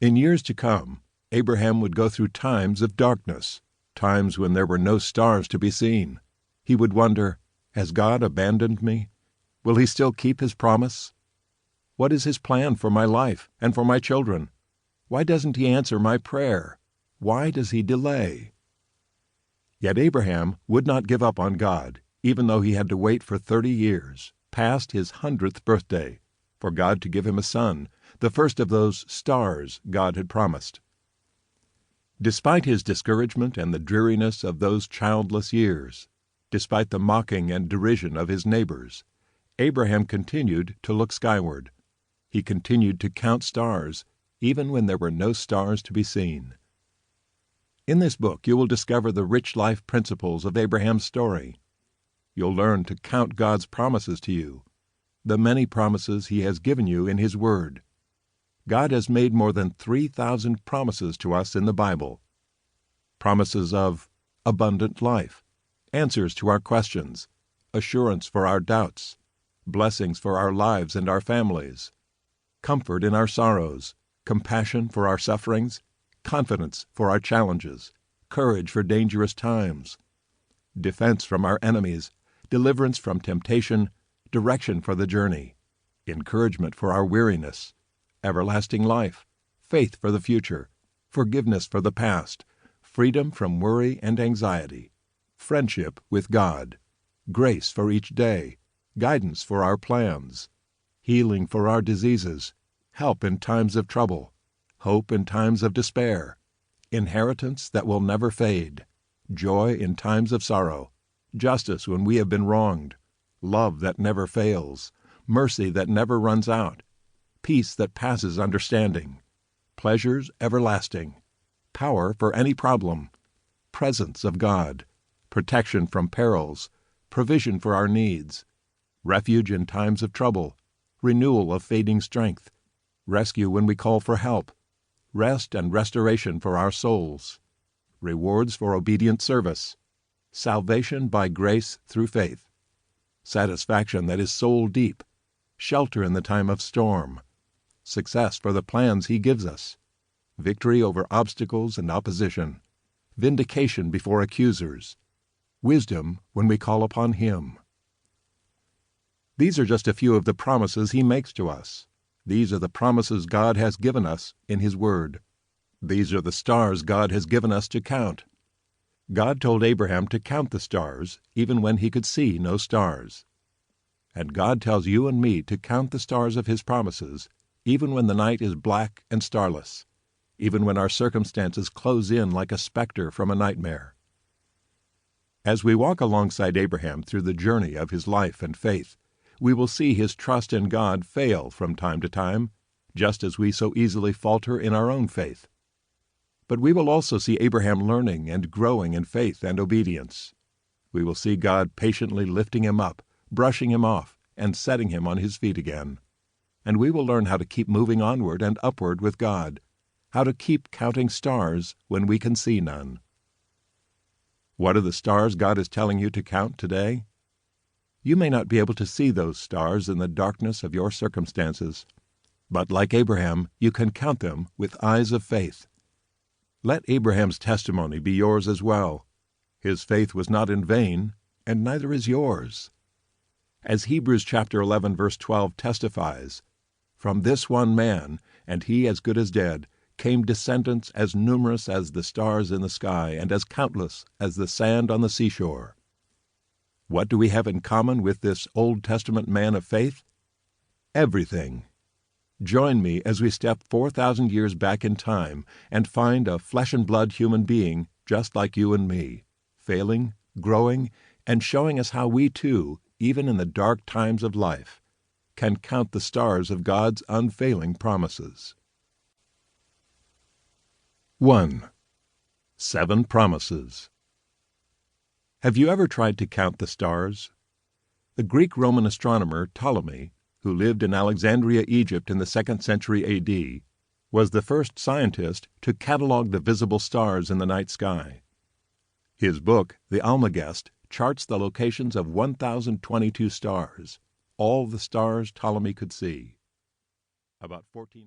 In years to come, Abraham would go through times of darkness, times when there were no stars to be seen. He would wonder, has God abandoned me? Will he still keep his promise? What is his plan for my life and for my children? Why doesn't he answer my prayer? Why does he delay? Yet Abraham would not give up on God, even though he had to wait for 30 years, past his 100th birthday, for God to give him a son, the first of those stars God had promised. Despite his discouragement and the dreariness of those childless years, despite the mocking and derision of his neighbors, Abraham continued to look skyward. He continued to count stars, even when there were no stars to be seen. In this book you will discover the rich life principles of Abraham's story. You'll learn to count God's promises to you, the many promises he has given you in his Word. God has made more than 3,000 promises to us in the Bible. Promises of abundant life, answers to our questions, assurance for our doubts, blessings for our lives and our families, comfort in our sorrows, compassion for our sufferings, confidence for our challenges, courage for dangerous times, defense from our enemies, deliverance from temptation, direction for the journey, encouragement for our weariness, everlasting life, faith for the future, forgiveness for the past, freedom from worry and anxiety, friendship with God, grace for each day, guidance for our plans, healing for our diseases, help in times of trouble, hope in times of despair, inheritance that will never fade, joy in times of sorrow, justice when we have been wronged, love that never fails, mercy that never runs out, peace that passes understanding, pleasures everlasting, power for any problem, presence of God, protection from perils, provision for our needs, refuge in times of trouble, renewal of fading strength, rescue when we call for help, rest and restoration for our souls, rewards for obedient service, salvation by grace through faith, satisfaction that is soul deep, shelter in the time of storm, success for the plans he gives us, victory over obstacles and opposition, vindication before accusers, wisdom when we call upon him. These are just a few of the promises he makes to us. These are the promises God has given us in his Word. These are the stars God has given us to count. God told Abraham to count the stars even when he could see no stars. And God tells you and me to count the stars of his promises even when the night is black and starless, even when our circumstances close in like a specter from a nightmare. As we walk alongside Abraham through the journey of his life and faith, we will see his trust in God fail from time to time, just as we so easily falter in our own faith. But we will also see Abraham learning and growing in faith and obedience. We will see God patiently lifting him up, brushing him off, and setting him on his feet again. And we will learn how to keep moving onward and upward with God, how to keep counting stars when we can see none. What are the stars God is telling you to count today? You may not be able to see those stars in the darkness of your circumstances, but like Abraham, you can count them with eyes of faith. Let Abraham's testimony be yours as well. His faith was not in vain, and neither is yours. As Hebrews chapter 11, verse 12 testifies, "From this one man, and he as good as dead, came descendants as numerous as the stars in the sky and as countless as the sand on the seashore." What do we have in common with this Old Testament man of faith? Everything. Join me as we step 4,000 years back in time and find a flesh-and-blood human being just like you and me, failing, growing, and showing us how we too, even in the dark times of life, can count the stars of God's unfailing promises. 1. 7 Promises. Have you ever tried to count the stars? The Greek-Roman astronomer Ptolemy, who lived in Alexandria, Egypt in the 2nd century A.D., was the first scientist to catalog the visible stars in the night sky. His book, the Almagest, charts the locations of 1,022 stars, all the stars Ptolemy could see. About 14